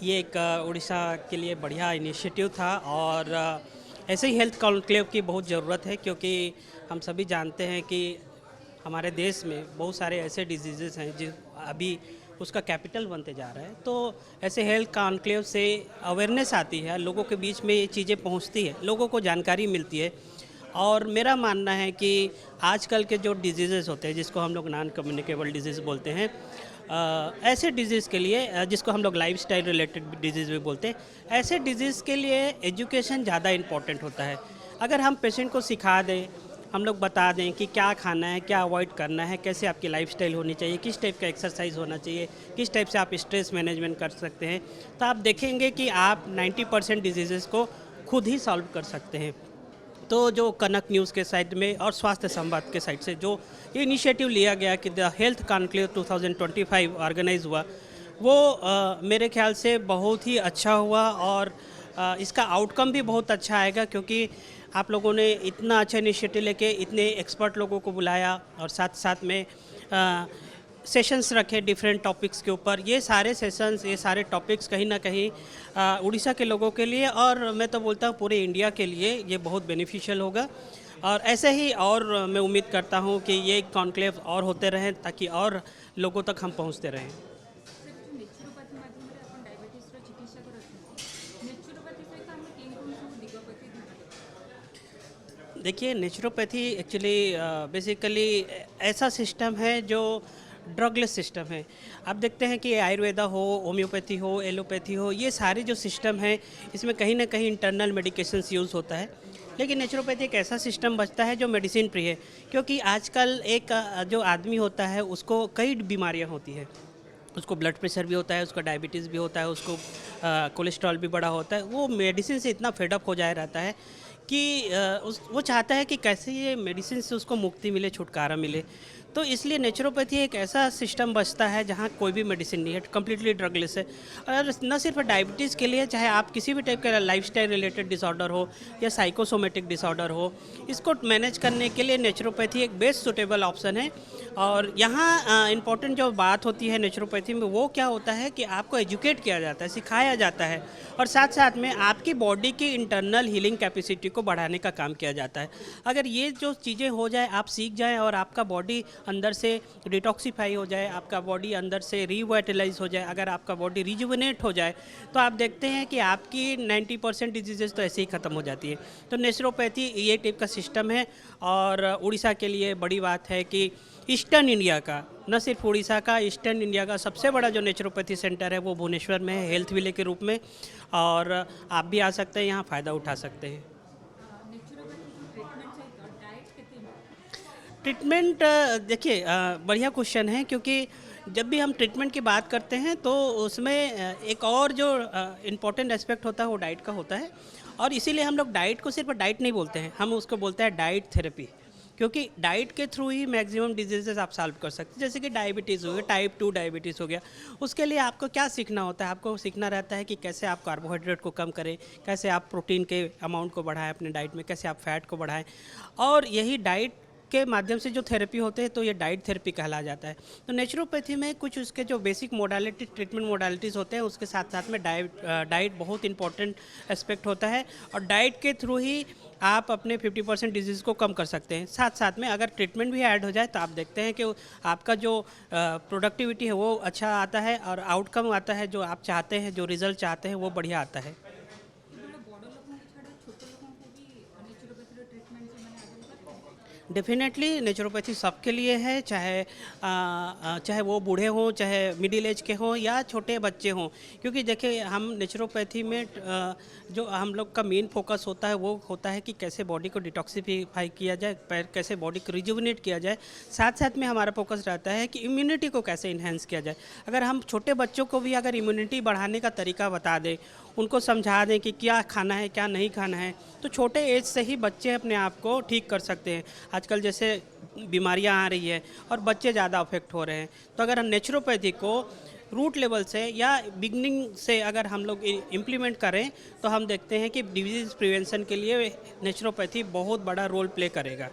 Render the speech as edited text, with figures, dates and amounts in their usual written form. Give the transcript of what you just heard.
ये एक उड़ीसा के लिए बढ़िया इनिशिएटिव था और ऐसे ही हेल्थ कॉन्क्लेव की बहुत ज़रूरत है क्योंकि हम सभी जानते हैं कि हमारे देश में बहुत सारे ऐसे डिजीज़ेस हैं जो अभी उसका कैपिटल बनते जा रहा है। तो ऐसे हेल्थ कॉन्क्लेव से अवेयरनेस आती है, लोगों के बीच में ये चीज़ें पहुंचती है, लोगों को जानकारी मिलती है। और मेरा मानना है कि आजकल के जो डिजीज़ेस होते हैं जिसको हम लोग नॉन कम्युनिकेबल डिजीज़ बोलते हैं, ऐसे डिजीज़ के लिए जिसको हम लोग लाइफस्टाइल रिलेटेड डिजीज़ भी बोलते हैं, ऐसे डिजीज़ के लिए एजुकेशन ज़्यादा इम्पॉर्टेंट होता है। अगर हम पेशेंट को सिखा दें, हम लोग बता दें कि क्या खाना है, क्या अवॉइड करना है, कैसे आपकी लाइफस्टाइल होनी चाहिए, किस टाइप का एक्सरसाइज होना चाहिए, किस टाइप से आप स्ट्रेस मैनेजमेंट कर सकते हैं, तो आप देखेंगे कि आप 90% डिजीज़ेस को खुद ही सॉल्व कर सकते हैं। तो जो कनक न्यूज़ के साइड में और स्वास्थ्य संवाद के साइड से जो ये इनिशिएटिव लिया गया कि द हेल्थ कॉन्क्लेव 2025 ऑर्गेनाइज हुआ, वो मेरे ख्याल से बहुत ही अच्छा हुआ और इसका आउटकम भी बहुत अच्छा आएगा क्योंकि आप लोगों ने इतना अच्छा इनिशिएटिव लेके इतने एक्सपर्ट लोगों को बुलाया और साथ साथ में सेशंस रखे डिफरेंट टॉपिक्स के ऊपर। ये सारे सेशंस, ये सारे टॉपिक्स कहीं ना कहीं उड़ीसा के लोगों के लिए और मैं तो बोलता हूँ पूरे इंडिया के लिए ये बहुत बेनिफिशियल होगा। और ऐसे ही और मैं उम्मीद करता हूँ कि ये कॉन्क्लेव और होते रहें ताकि और लोगों तक हम पहुँचते रहें। नेचुरोपैथी माध्यम आपण डायबिटीज चिकित्सा करते नेचुरोपैथी सहित आम केन कौन सब दिग प्रति ध्यान देखिए, नेचुरोपैथी एक्चुअली बेसिकली ऐसा सिस्टम है जो ड्रगलेस सिस्टम है। आप देखते हैं कि आयुर्वेदा हो, होम्योपैथी हो, एलोपैथी हो, ये सारे जो सिस्टम है इसमें कहीं ना कहीं इंटरनल मेडिकेशंस यूज़ होता है। लेकिन नेचुरोपैथी एक ऐसा सिस्टम बचता है जो मेडिसिन फ्री है क्योंकि आजकल एक जो आदमी होता है उसको कई बीमारियां होती है। उसको ब्लड प्रेशर भी होता है, उसको डायबिटीज़ भी होता है, उसको कोलेस्ट्रॉल भी बड़ा होता है। वो मेडिसिन से इतना फेडअप हो जाया रहता है कि वो चाहता है कि कैसे ये मेडिसिन से उसको मुक्ति मिले, छुटकारा मिले। तो इसलिए नेचुरोपैथी एक ऐसा सिस्टम बचता है जहाँ कोई भी मेडिसिन नहीं है, कम्प्लीटली ड्रगलेस है। और न सिर्फ डायबिटीज़ के लिए, चाहे आप किसी भी टाइप का लाइफस्टाइल रिलेटेड डिसऑर्डर हो या साइकोसोमेटिक डिसऑर्डर हो, इसको मैनेज करने के लिए नेचुरोपैथी एक बेस्ट सुटेबल ऑप्शन है। और यहाँ इम्पॉर्टेंट जो बात होती है नेचुरोपैथी में, वो क्या होता है कि आपको एजुकेट किया जाता है, सिखाया जाता है और साथ साथ में आपकी बॉडी की इंटरनल हीलिंग कैपेसिटी को बढ़ाने का काम किया जाता है। अगर ये जो चीज़ें हो जाए, आप सीख जाएं और आपका बॉडी अंदर से डिटॉक्सीफाई हो जाए, आपका बॉडी अंदर से रिवाइटलाइज हो जाए, अगर आपका बॉडी रिजुविनेट हो जाए, तो आप देखते हैं कि आपकी 90% डिजीजेस तो ऐसे ही ख़त्म हो जाती है। तो नेचुरोपैथी ये टाइप का सिस्टम है और उड़ीसा के लिए बड़ी बात है कि ईस्टर्न इंडिया का, न सिर्फ उड़ीसा का, ईस्टर्न इंडिया का सबसे बड़ा जो नेचुरोपैथी सेंटर है वो भुवनेश्वर में है, हेल्थ विले के रूप में। और आप भी आ सकते हैं, यहाँ फ़ायदा उठा सकते हैं। नेचुरोपैथी ट्रीटमेंट सहित डाइट कितनी ट्रीटमेंट देखिए, बढ़िया क्वेश्चन है क्योंकि जब भी हम ट्रीटमेंट की बात करते हैं तो उसमें एक और जो इम्पोर्टेंट एस्पेक्ट होता है वो डाइट का होता है। और इसीलिए हम लोग डाइट को सिर्फ डाइट नहीं बोलते हैं, हम उसको बोलते हैं डाइट थेरेपी। क्योंकि डाइट के थ्रू ही मैक्सिमम डिजीजेस आप सॉल्व कर सकते हैं। जैसे कि डायबिटीज़ हो गया, टाइप 2 डायबिटीज़ हो गया, उसके लिए आपको क्या सीखना होता है? आपको सीखना रहता है कि कैसे आप कार्बोहाइड्रेट को कम करें, कैसे आप प्रोटीन के अमाउंट को बढ़ाएं अपने डाइट में, कैसे आप फैट को बढ़ाएं। और यही डाइट के माध्यम से जो थेरेपी होते हैं तो ये डाइट थेरेपी कहला जाता है। तो नेचुरोपैथी में कुछ उसके जो बेसिक मोडालिटी, ट्रीटमेंट मोडालिटीज़ होते हैं, उसके साथ साथ में डाइट बहुत इंपॉर्टेंट एस्पेक्ट होता है। और डाइट के थ्रू ही आप अपने 50% डिजीज़ को कम कर सकते हैं। साथ साथ में अगर ट्रीटमेंट भी ऐड हो जाए तो आप देखते हैं कि आपका जो प्रोडक्टिविटी है वो अच्छा आता है और आउटकम आता है जो आप चाहते हैं, जो रिजल्ट चाहते हैं वो बढ़िया आता है। बड़ लोगों के छाड़ छोट लोगों को भी नेचुरोपैथी ट्रीटमेंट से मैंने आगे करते हैं डेफिनेटली नेचुरोपैथी सबके लिए है, चाहे वो बूढ़े हों, चाहे मिडिल एज के हों या छोटे बच्चे हों। क्योंकि देखिए, हम नेचुरोपैथी में जो हम लोग का मेन फोकस होता है वो होता है कि कैसे बॉडी को डिटॉक्सिफाई किया जाए, कैसे बॉडी को रिजुविनेट किया जाए। साथ साथ में हमारा फोकस रहता है कि इम्यूनिटी को कैसे इन्हेंस किया जाए। अगर हम छोटे बच्चों को भी अगर इम्यूनिटी बढ़ाने का तरीका बता दें, उनको समझा दें कि क्या खाना है, क्या नहीं खाना है, तो छोटे एज से ही बच्चे अपने आप को ठीक कर सकते हैं। आजकल जैसे बीमारियां आ रही है और बच्चे ज़्यादा अफेक्ट हो रहे हैं, तो अगर हम नेचुरोपैथी को रूट लेवल से या बिगनिंग से अगर हम लोग इम्प्लीमेंट करें तो हम देखते हैं कि डिजीज़ प्रिवेंशन के लिए नेचुरोपैथी बहुत बड़ा रोल प्ले करेगा।